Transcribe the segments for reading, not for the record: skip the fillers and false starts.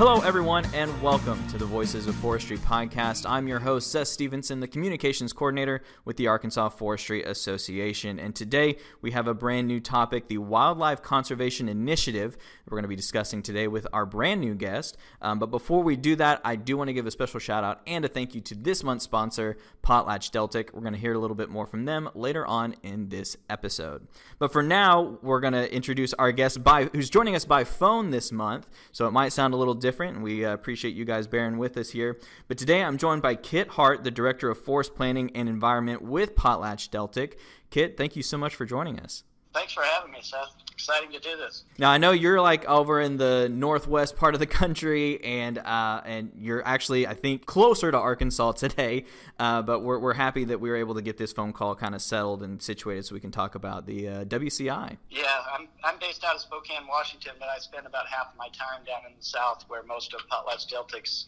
Hello, everyone, and welcome to the Voices of Forestry podcast. I'm your host, Seth Stevenson, the Communications Coordinator with the Arkansas Forestry Association. And today we have a brand new topic, the Wildlife Conservation Initiative, that we're going to be discussing today with our brand new guest. But before we do that, I do want to give a special shout out and a thank you to this month's sponsor, Potlatch-Deltic. We're going to hear a little bit more from them later on in this episode. But for now, we're going to introduce our guest who's joining us by phone this month. So it might sound a little different, and we appreciate you guys bearing with us here. But today I'm joined by Kit Hart, the Director of Forest Planning and Environment with Potlatch-Deltic. Kit, thank you so much for joining us. Thanks for having me, Seth. Exciting to do this. Now, I know you're like over in the northwest part of the country, and you're actually, I think, closer to Arkansas today, but we're happy that we were able to get this phone call kind of settled and situated so we can talk about the WCI. Yeah, I'm based out of Spokane, Washington, but I spend about half of my time down in the south where most of Potlatch-Deltic's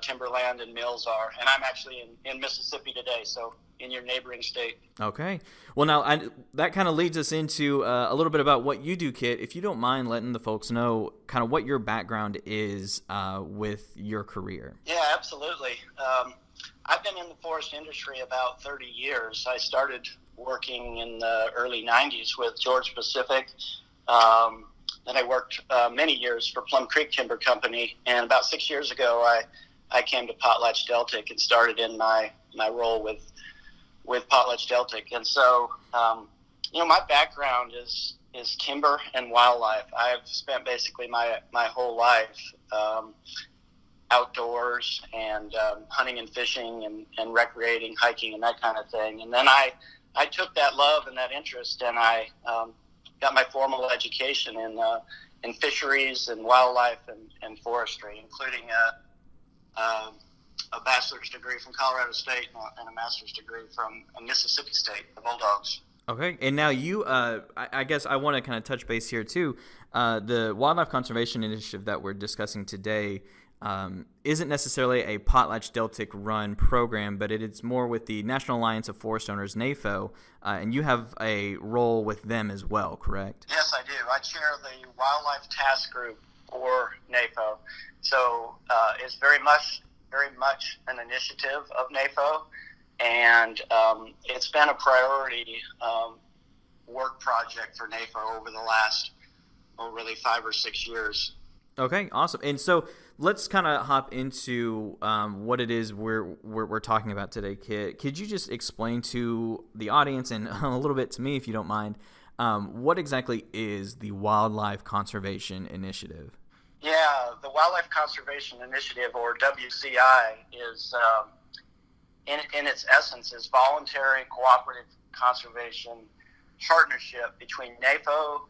timberland and mills are, and I'm actually in Mississippi today, so in your neighboring state. Okay. Well, now, that kind of leads us into a little bit about what you do, Kit. If you don't mind letting the folks know kind of what your background is with your career. Yeah, absolutely. I've been in the forest industry about 30 years. I started working in the early 90s with Georgia Pacific. Then I worked many years for Plum Creek Timber Company, and about 6 years ago I came to Potlatch-Deltic and started in my role with Potlatch-Deltic. And so, my background is timber and wildlife. I've spent basically my whole life outdoors and hunting and fishing and recreating, hiking, and that kind of thing. And then I took that love and that interest, and I got my formal education in fisheries and wildlife and forestry, including a bachelor's degree from Colorado State and a master's degree from Mississippi State, the Bulldogs. Okay, and now you, I guess I want to kind of touch base here too. The Wildlife Conservation Initiative that we're discussing today isn't necessarily a Potlatch-Deltic run program, but it's more with the National Alliance of Forest Owners, NAFO, and you have a role with them as well, correct? Yes, I do. I chair the Wildlife Task Group for NAFO, so it's very much an initiative of NAFO, and it's been a priority work project for NAFO over the last, really 5 or 6 years. Okay, awesome. And so let's kind of hop into what it is we're talking about today, Kit. Could you just explain to the audience and a little bit to me, if you don't mind, what exactly is the Wildlife Conservation Initiative? Yeah, the Wildlife Conservation Initiative, or WCI, is in its essence is voluntary cooperative conservation partnership between NAFO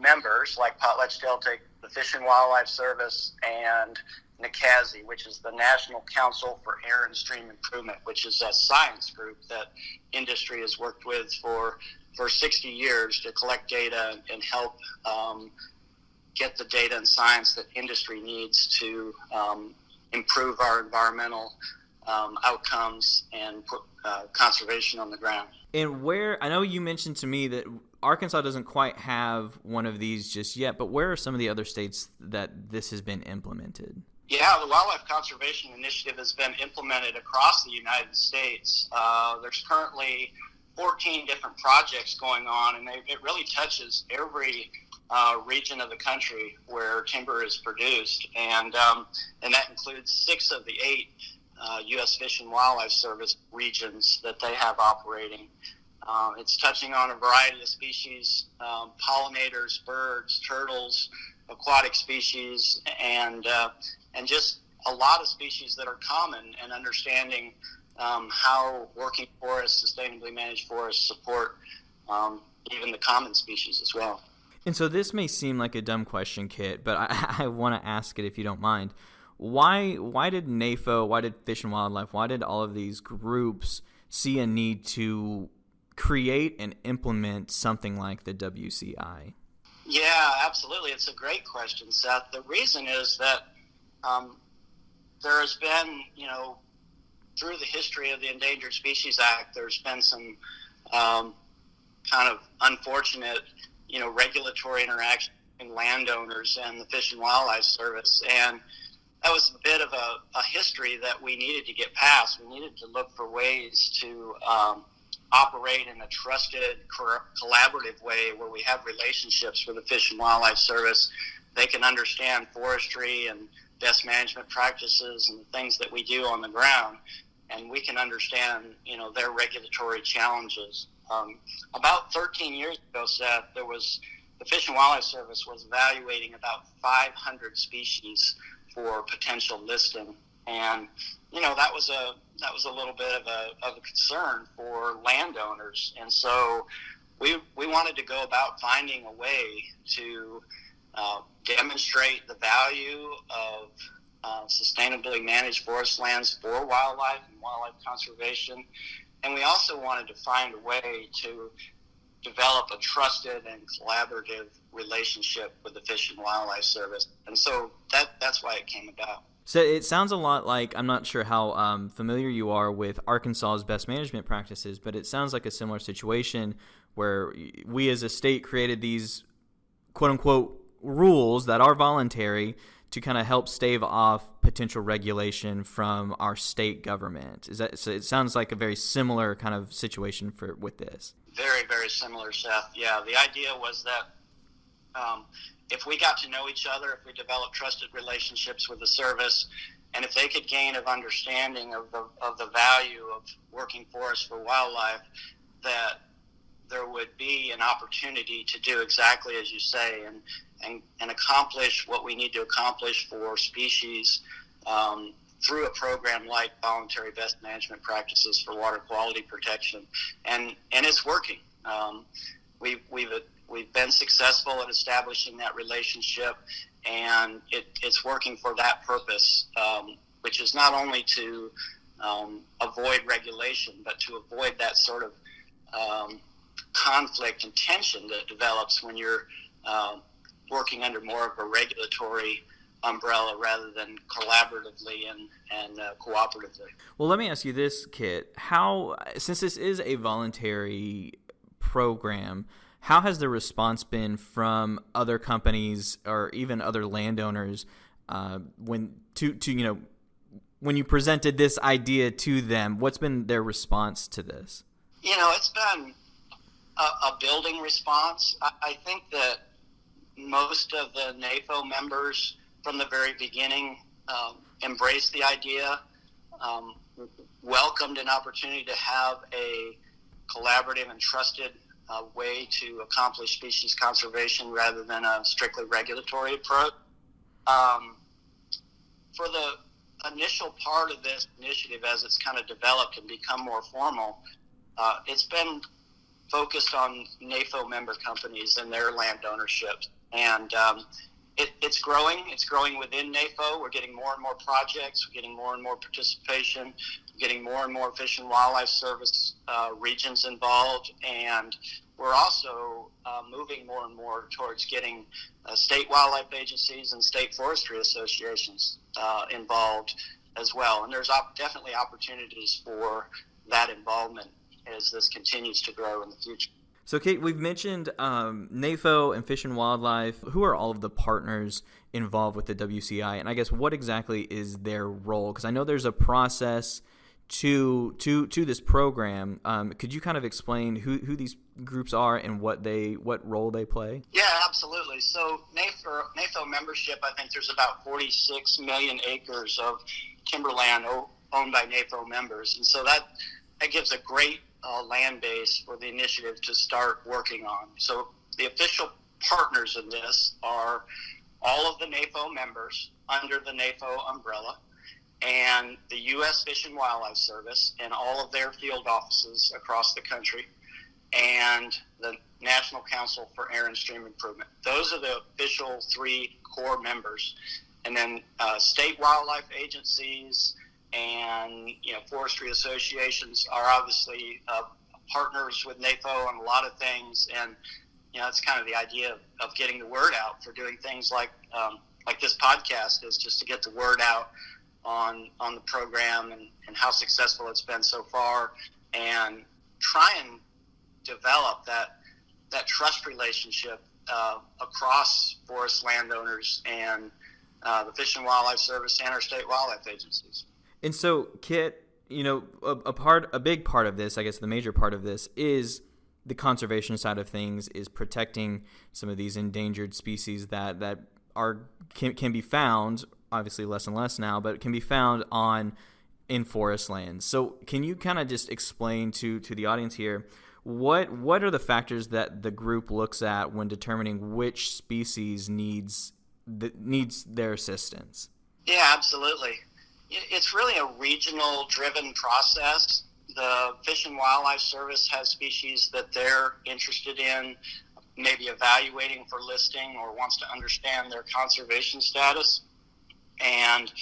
members like Potlatch-Deltic, the Fish and Wildlife Service, and NCASI, which is the National Council for Air and Stream Improvement, which is a science group that industry has worked with for 60 years to collect data and help get the data and science that industry needs to improve our environmental outcomes and put conservation on the ground. And where, I know you mentioned to me that Arkansas doesn't quite have one of these just yet, but where are some of the other states that this has been implemented? Yeah, the Wildlife Conservation Initiative has been implemented across the United States. There's currently 14 different projects going on, and it really touches every region of the country where timber is produced, and that includes 6 of the 8 U.S. Fish and Wildlife Service regions that they have operating. It's touching on a variety of species, pollinators, birds, turtles, aquatic species, and just a lot of species that are common, and understanding how working forests, sustainably managed forests support even the common species as well. And so this may seem like a dumb question, Kit, but I want to ask it if you don't mind. Why did NAFO, why did Fish and Wildlife, why did all of these groups see a need to create and implement something like the WCI? Yeah, absolutely. It's a great question, Seth. The reason is that there has been, through the history of the Endangered Species Act, there's been some kind of unfortunate, regulatory interaction landowners and the Fish and Wildlife Service. And that was a bit of a history that we needed to get past. We needed to look for ways to operate in a trusted, collaborative way where we have relationships with the Fish and Wildlife Service. They can understand forestry and best management practices and the things that we do on the ground, and we can understand, their regulatory challenges. About 13 years ago, Seth, the Fish and Wildlife Service was evaluating about 500 species for potential listing, and that was a little bit of a concern for landowners, and so we wanted to go about finding a way to demonstrate the value of sustainably managed forest lands for wildlife and wildlife conservation, and we also wanted to find a way to develop a trusted and collaborative relationship with the Fish and Wildlife Service. And so that's why it came about. So it sounds a lot like, I'm not sure how familiar you are with Arkansas's best management practices, but it sounds like a similar situation where we as a state created these quote-unquote rules that are voluntary to kind of help stave off potential regulation from our state government. So it sounds like a very similar kind of situation with this. Very, very similar, Seth. Yeah, the idea was that if we got to know each other, if we developed trusted relationships with the service, and if they could gain an understanding of the value of working forests for wildlife, that there would be an opportunity to do exactly as you say and accomplish what we need to accomplish for species through a program like voluntary best management practices for water quality protection, and it's working. We've been successful at establishing that relationship, and it's working for that purpose, which is not only to avoid regulation, but to avoid that sort of conflict and tension that develops when you're working under more of a regulatory umbrella rather than collaboratively and cooperatively. Well, let me ask you this, Kit. How, since this is a voluntary program, how has the response been from other companies or even other landowners when you presented this idea to them? What's been their response to this? It's been a building response. I think that most of the NAFO members from the very beginning embraced the idea, welcomed an opportunity to have a collaborative and trusted way to accomplish species conservation rather than a strictly regulatory approach. For the initial part of this initiative, as it's kind of developed and become more formal, it's been focused on NAFO member companies and their land ownership. And it's growing. It's growing within NAFO. We're getting more and more projects. We're getting more and more participation. We're getting more and more Fish and Wildlife Service regions involved. And we're also moving more and more towards getting state wildlife agencies and state forestry associations involved as well. And there's definitely opportunities for that involvement as this continues to grow in the future. So, Kate, we've mentioned NAFO and Fish and Wildlife. Who are all of the partners involved with the WCI? And I guess what exactly is their role? Because I know there's a process to this program. Could you kind of explain who these groups are and what role they play? Yeah, absolutely. So NAFO membership, I think there's about 46 million acres of timberland owned by NAFO members. And so that gives a great land base for the initiative to start working on. So the official partners in this are all of the NAFO members under the NAFO umbrella, and the U.S. Fish and Wildlife Service and all of their field offices across the country, and the National Council for Air and Stream Improvement. Those are the official three core members. And then state wildlife agencies and forestry associations are obviously partners with NAFO on a lot of things, and it's kind of the idea of getting the word out for doing things like this podcast is just to get the word out on the program and how successful it's been so far, and try and develop that trust relationship across forest landowners and the Fish and Wildlife Service and our state wildlife agencies. And so, Kit, a big part of this, I guess the major part of this, is the conservation side of things, is protecting some of these endangered species that can be found, obviously less and less now, but can be found in forest lands. So can you kind of just explain to the audience here, what are the factors that the group looks at when determining which species needs their assistance? Yeah, absolutely. It's really a regional driven process. The Fish and Wildlife Service has species that they're interested in, maybe evaluating for listing, or wants to understand their conservation status. And,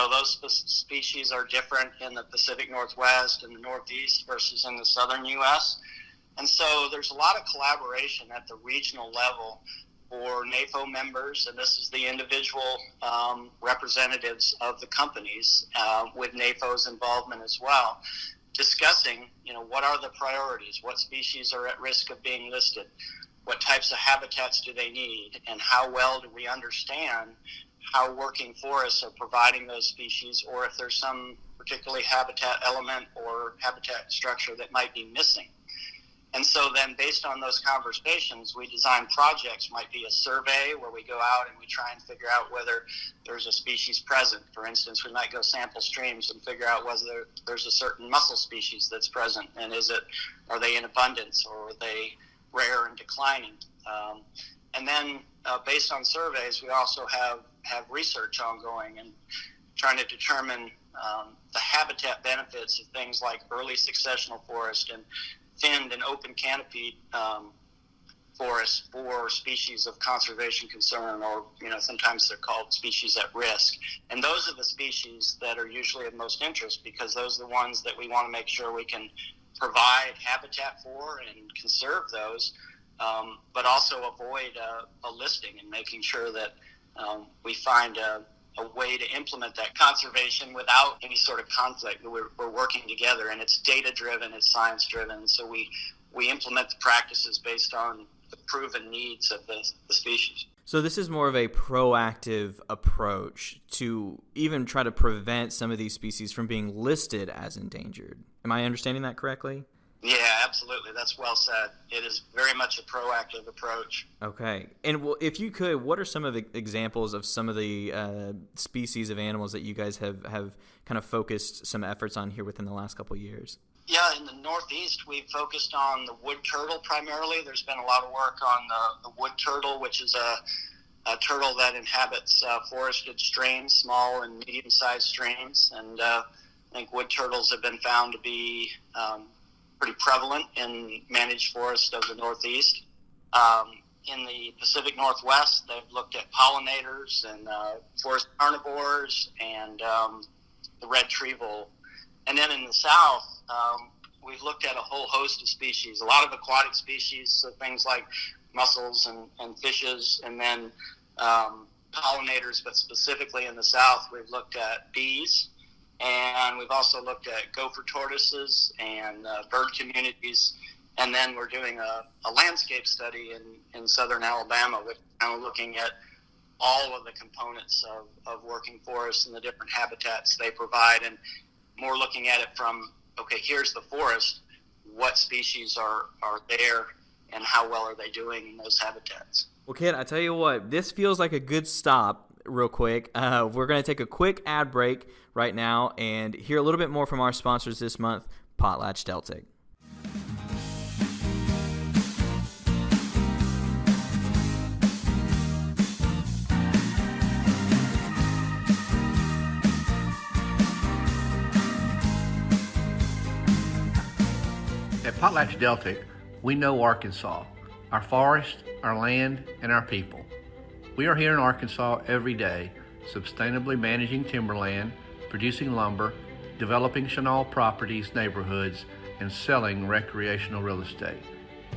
those species are different in the Pacific Northwest and the Northeast versus in the Southern U.S. And so there's a lot of collaboration at the regional level for NAFO members, and this is the individual representatives of the companies with NAFO's involvement as well, discussing, what are the priorities, what species are at risk of being listed, what types of habitats do they need, and how well do we understand how working forests are providing those species, or if there's some particularly habitat element or habitat structure that might be missing. And so then based on those conversations, we design projects. Might be a survey where we go out and we try and figure out whether there's a species present. For instance, we might go sample streams and figure out whether there's a certain mussel species that's present, and are they in abundance, or are they rare and declining? And then based on surveys, we also have research ongoing and trying to determine the habitat benefits of things like early successional forest and thinned and open canopied forests for species of conservation concern, or sometimes they're called species at risk. And those are the species that are usually of most interest, because those are the ones that we want to make sure we can provide habitat for and conserve those, but also avoid a listing, and making sure that we find a way to implement that conservation without any sort of conflict. We're working together, and it's data-driven, it's science-driven, so we implement the practices based on the proven needs of the species. So this is more of a proactive approach to even try to prevent some of these species from being listed as endangered. Am I understanding that correctly? Yeah, absolutely. That's well said. It is very much a proactive approach. Okay. And if you could, what are some of the examples of some of the species of animals that you guys have kind of focused some efforts on here within the last couple of years? Yeah, in the Northeast, we've focused on the wood turtle primarily. There's been a lot of work on the wood turtle, which is a turtle that inhabits forested streams, small and medium-sized streams. And I think wood turtles have been found to be pretty prevalent in managed forests of the Northeast. In the Pacific Northwest, they've looked at pollinators and forest carnivores and the red tree vole. And then in the South, we've looked at a whole host of species, a lot of aquatic species, so things like mussels and fishes, and then pollinators, but specifically in the South, we've looked at bees. And we've also looked at gopher tortoises and bird communities. And then we're doing a landscape study in southern Alabama, which is kind of looking at all of the components of working forests and the different habitats they provide, and more looking at it from, okay, here's the forest, what species are there, and how well are they doing in those habitats. Well, Kit, I tell you what, this feels like a good stop. Real quick, we're going to take a quick ad break right now and hear a little bit more from our sponsors this month, PotlatchDeltic. At PotlatchDeltic, we know Arkansas, our forest, our land, and our people. We are here in Arkansas every day, sustainably managing timberland, producing lumber, developing Chenal properties, neighborhoods, and selling recreational real estate.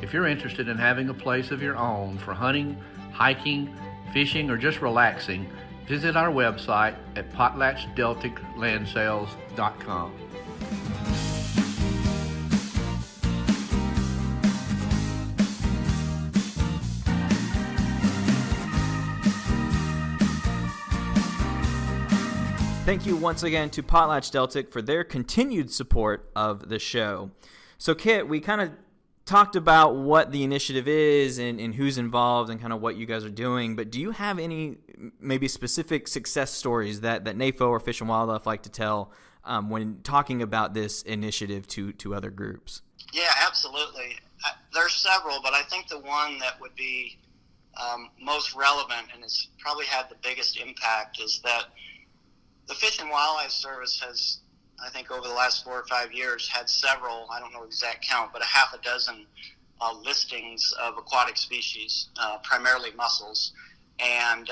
If you're interested in having a place of your own for hunting, hiking, fishing, or just relaxing, visit our website at potlatchdelticlandsales.com. Thank you once again to PotlatchDeltic for their continued support of the show. So, Kit, we kind of talked about what the initiative is and who's involved and kind of what you guys are doing, but do you have any maybe specific success stories that NAFO or Fish and Wildlife like to tell when talking about this initiative to other groups? Yeah, absolutely. There's several, but I think the one that would be most relevant and has probably had the biggest impact is that the Fish and Wildlife Service has, I think over the last 4 or 5 years, had several, I don't know exact count, but a half a dozen listings of aquatic species, primarily mussels. And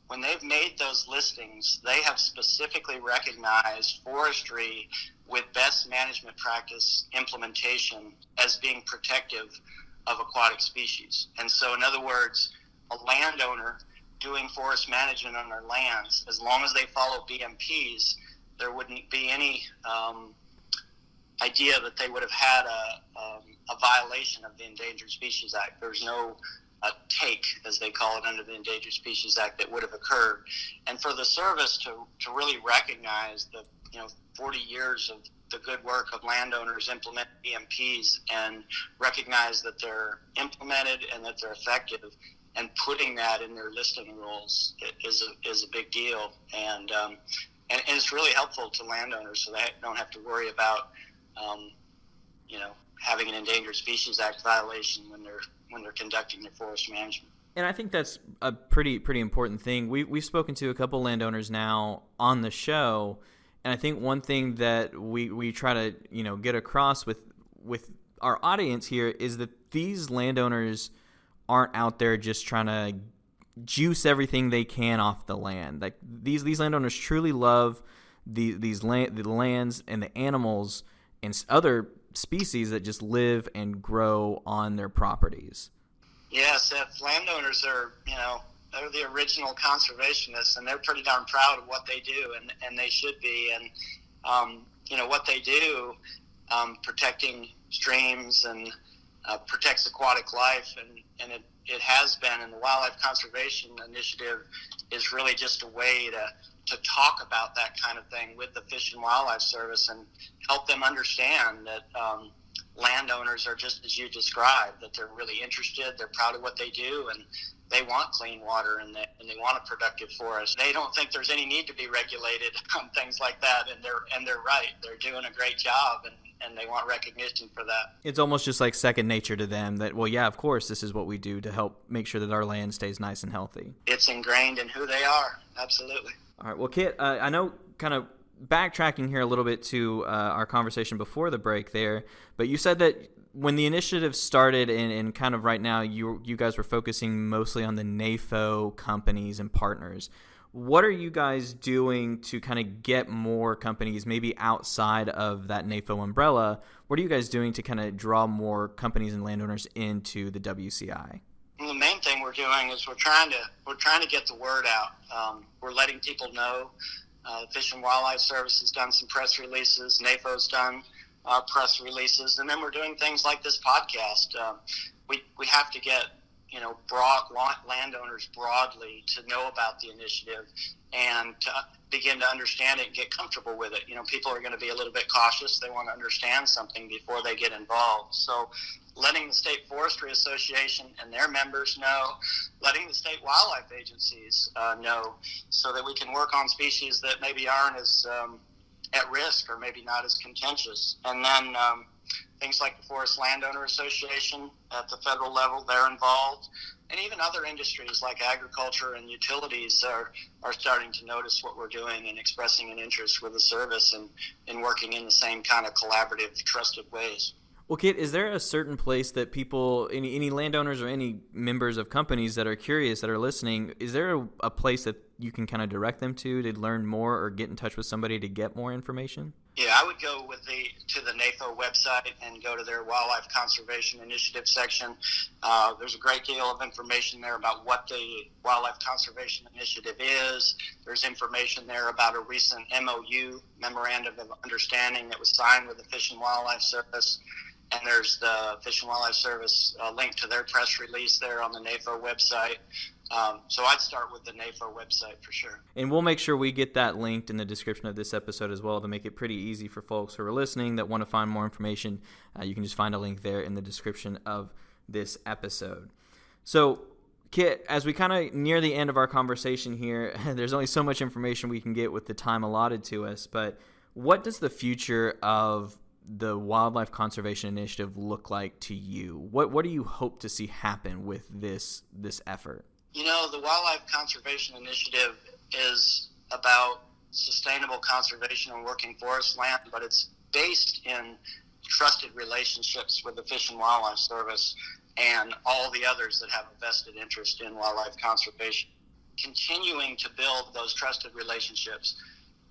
when they've made those listings, they have specifically recognized forestry with best management practice implementation as being protective of aquatic species. And so, in other words, a landowner doing forest management on their lands, as long as they follow BMPs, there wouldn't be any idea that they would have had a violation of the Endangered Species Act. There's no take, as they call it, under the Endangered Species Act that would have occurred. And for the service to really recognize the 40 years of the good work of landowners implement BMPs and recognize that they're implemented and that they're effective, and putting that in their listing rules is a big deal. And it's really helpful to landowners, so they don't have to worry about having an Endangered Species Act violation when they're conducting their forest management. And I think that's a pretty important thing. We've spoken to a couple landowners now on the show, and I think one thing that we try to get across with our audience here is that these landowners aren't out there just trying to juice everything they can off the land. Like these landowners truly love the lands and the animals and other species that just live and grow on their properties. Yes, landowners are, they're the original conservationists, and they're pretty darn proud of what they do, and they should be. And, what they do, protecting streams and protects aquatic life, and it has been, and the Wildlife Conservation Initiative is really just a way to talk about that kind of thing with the Fish and Wildlife Service and help them understand that landowners are just as you described, that they're really interested, they're proud of what they do, and they want clean water and they want a productive forest. They don't think there's any need to be regulated on things like that, and they're right. They're doing a great job, and they want recognition for that. It's almost just like second nature to them that, well, yeah, of course, this is what we do to help make sure that our land stays nice and healthy. It's ingrained in who they are. Absolutely. All right. Well, Kit, I know kind of backtracking here a little bit to our conversation before the break there, but you said that when the initiative started and kind of right now you guys were focusing mostly on the NAFO companies and partners. What are you guys doing to kind of get more companies maybe outside of that NAFO umbrella? What are you guys doing to kind of draw more companies and landowners into the WCI? Well, the main thing we're doing is we're trying to get the word out. We're letting people know. Fish and Wildlife Service has done some press releases. NAFO's done press releases, and then we're doing things like this podcast. We have to get broad landowners broadly to know about the initiative and to begin to understand it and get comfortable with it. People are going to be a little bit cautious. They want to understand something before they get involved. So letting the State Forestry Association and their members know, letting the state wildlife agencies know, so that we can work on species that maybe aren't as at risk or maybe not as contentious. And then things like the Forest Landowner Association at the federal level, they're involved. And even other industries like agriculture and utilities are starting to notice what we're doing and expressing an interest with the service and working in the same kind of collaborative, trusted ways. Well, Kit, is there a certain place that people, any landowners or any members of companies that are curious, that are listening, is there a place that you can kind of direct them to learn more or get in touch with somebody to get more information? Yeah, I would go to the NAFO website and go to their Wildlife Conservation Initiative section. There's a great deal of information there about what the Wildlife Conservation Initiative is. There's information there about a recent MOU, Memorandum of Understanding, that was signed with the Fish and Wildlife Service. And there's the Fish and Wildlife Service link to their press release there on the NAFO website. So I'd start with the NAFO website for sure. And we'll make sure we get that linked in the description of this episode as well to make it pretty easy for folks who are listening that want to find more information. You can just find a link there in the description of this episode. So, Kit, as we kind of near the end of our conversation here, there's only so much information we can get with the time allotted to us, but what does the future of the Wildlife Conservation Initiative look like to you? What do you hope to see happen with this effort? You know, the Wildlife Conservation Initiative is about sustainable conservation of working forest land, but it's based in trusted relationships with the Fish and Wildlife Service and all the others that have a vested interest in wildlife conservation. Continuing to build those trusted relationships,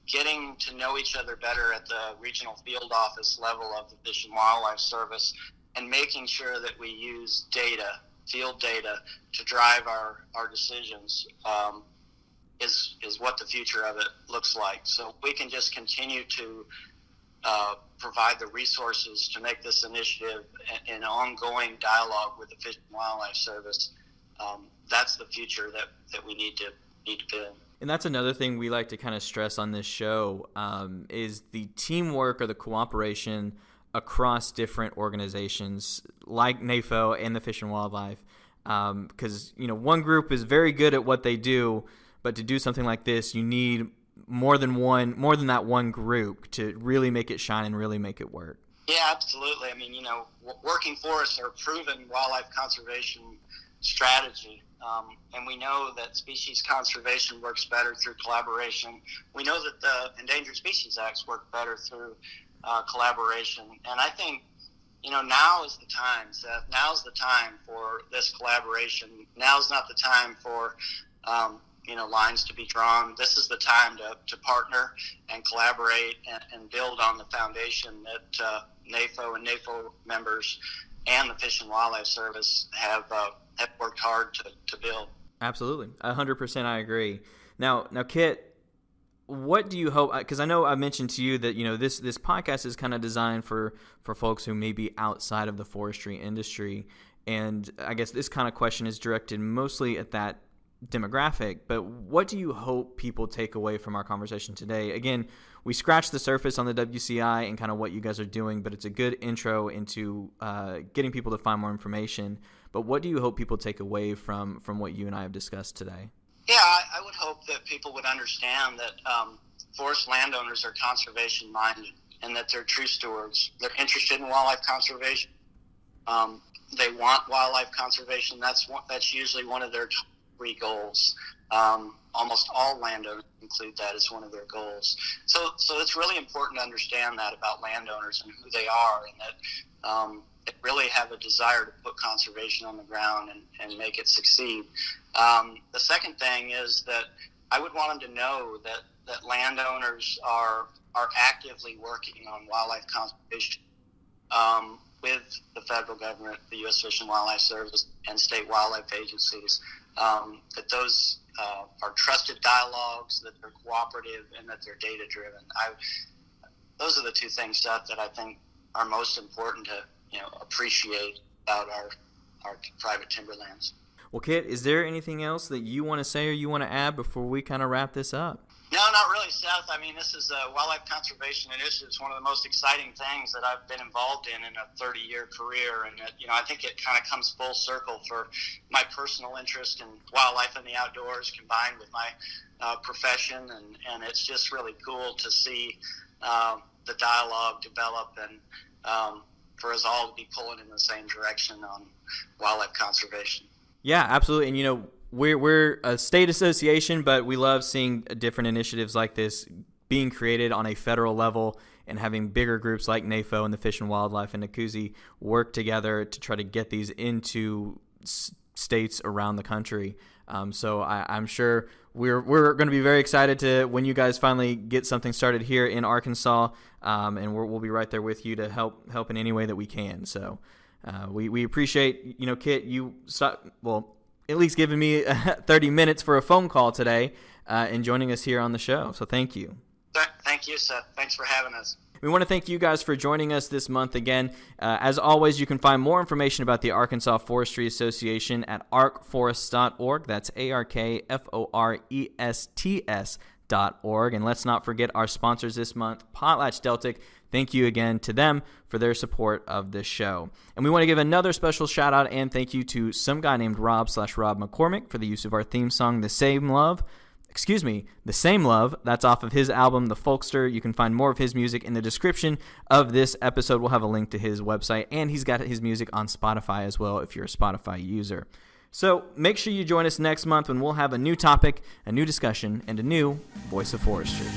getting to know each other better at the regional field office level of the Fish and Wildlife Service, and making sure that we use data, field data, to drive our decisions is what the future of it looks like. So we can just continue to provide the resources to make this initiative an ongoing dialogue with the Fish and Wildlife Service. That's the future that we need to build. And that's another thing we like to kind of stress on this show is the teamwork or the cooperation across different organizations like NAFO and the Fish and Wildlife, because one group is very good at what they do, but to do something like this, you need more than that one group to really make it shine and really make it work. Yeah, absolutely. I mean, working forests are a proven wildlife conservation strategy, and we know that species conservation works better through collaboration. We know that the Endangered Species Acts work better through collaboration, and I think now is the time, Seth. Now's the time for this collaboration. Now's not the time for lines to be drawn. This is the time to partner and collaborate and build on the foundation that NAFO and NAFO members and the Fish and Wildlife Service have worked hard to build. Absolutely. 100% I agree. Now, Kit, what do you hope, because I know I mentioned to you that, this podcast is kind of designed for folks who may be outside of the forestry industry. And I guess this kind of question is directed mostly at that demographic, but what do you hope people take away from our conversation today? Again, we scratched the surface on the WCI and kind of what you guys are doing, but it's a good intro into getting people to find more information. But what do you hope people take away from what you and I have discussed today? Yeah, I would hope that people would understand that forest landowners are conservation minded and that they're true stewards. They're interested in wildlife conservation. They want wildlife conservation. That's usually one of their top 3 goals. Almost all landowners include that as one of their goals. So it's really important to understand that about landowners and who they are, and that they really have a desire to put conservation on the ground and make it succeed. The second thing is that I would want them to know that landowners are actively working on wildlife conservation with the federal government, the U.S. Fish and Wildlife Service, and state wildlife agencies. That those are trusted dialogues, that they're cooperative, and that they're data-driven. Those are the 2 things, Seth, that I think are most important to appreciate about our private timberlands. Well, Kit, is there anything else that you want to say or you want to add before we kind of wrap this up? No, not really, Seth. I mean, this is a wildlife conservation initiative. It's one of the most exciting things that I've been involved in a 30-year career, and I think it kind of comes full circle for my personal interest in wildlife and the outdoors combined with my profession, and it's just really cool to see the dialogue develop and for us all to be pulling in the same direction on wildlife conservation. Yeah, absolutely. And we're a state association, but we love seeing different initiatives like this being created on a federal level and having bigger groups like NAFO and the Fish and Wildlife and NACUSI work together to try to get these into states around the country. So I'm sure we're going to be very excited to when you guys finally get something started here in Arkansas, and we'll be right there with you to help in any way that we can. So we appreciate, Kit, you at least giving me 30 minutes for a phone call today and joining us here on the show. So thank you. Thank you, Seth. Thanks for having us. We want to thank you guys for joining us this month again. As always, you can find more information about the Arkansas Forestry Association at arkforests.org. That's arkforests.org. And let's not forget our sponsors this month, PotlatchDeltic. Thank you again to them for their support of this show. And we want to give another special shout out and thank you to some guy named Rob McCormick for the use of our theme song, The Same Love. That's off of his album, The Folkster. You can find more of his music in the description of this episode. We'll have a link to his website, and he's got his music on Spotify as well if you're a Spotify user. So make sure you join us next month when we'll have a new topic, a new discussion, and a new Voice of Forestry.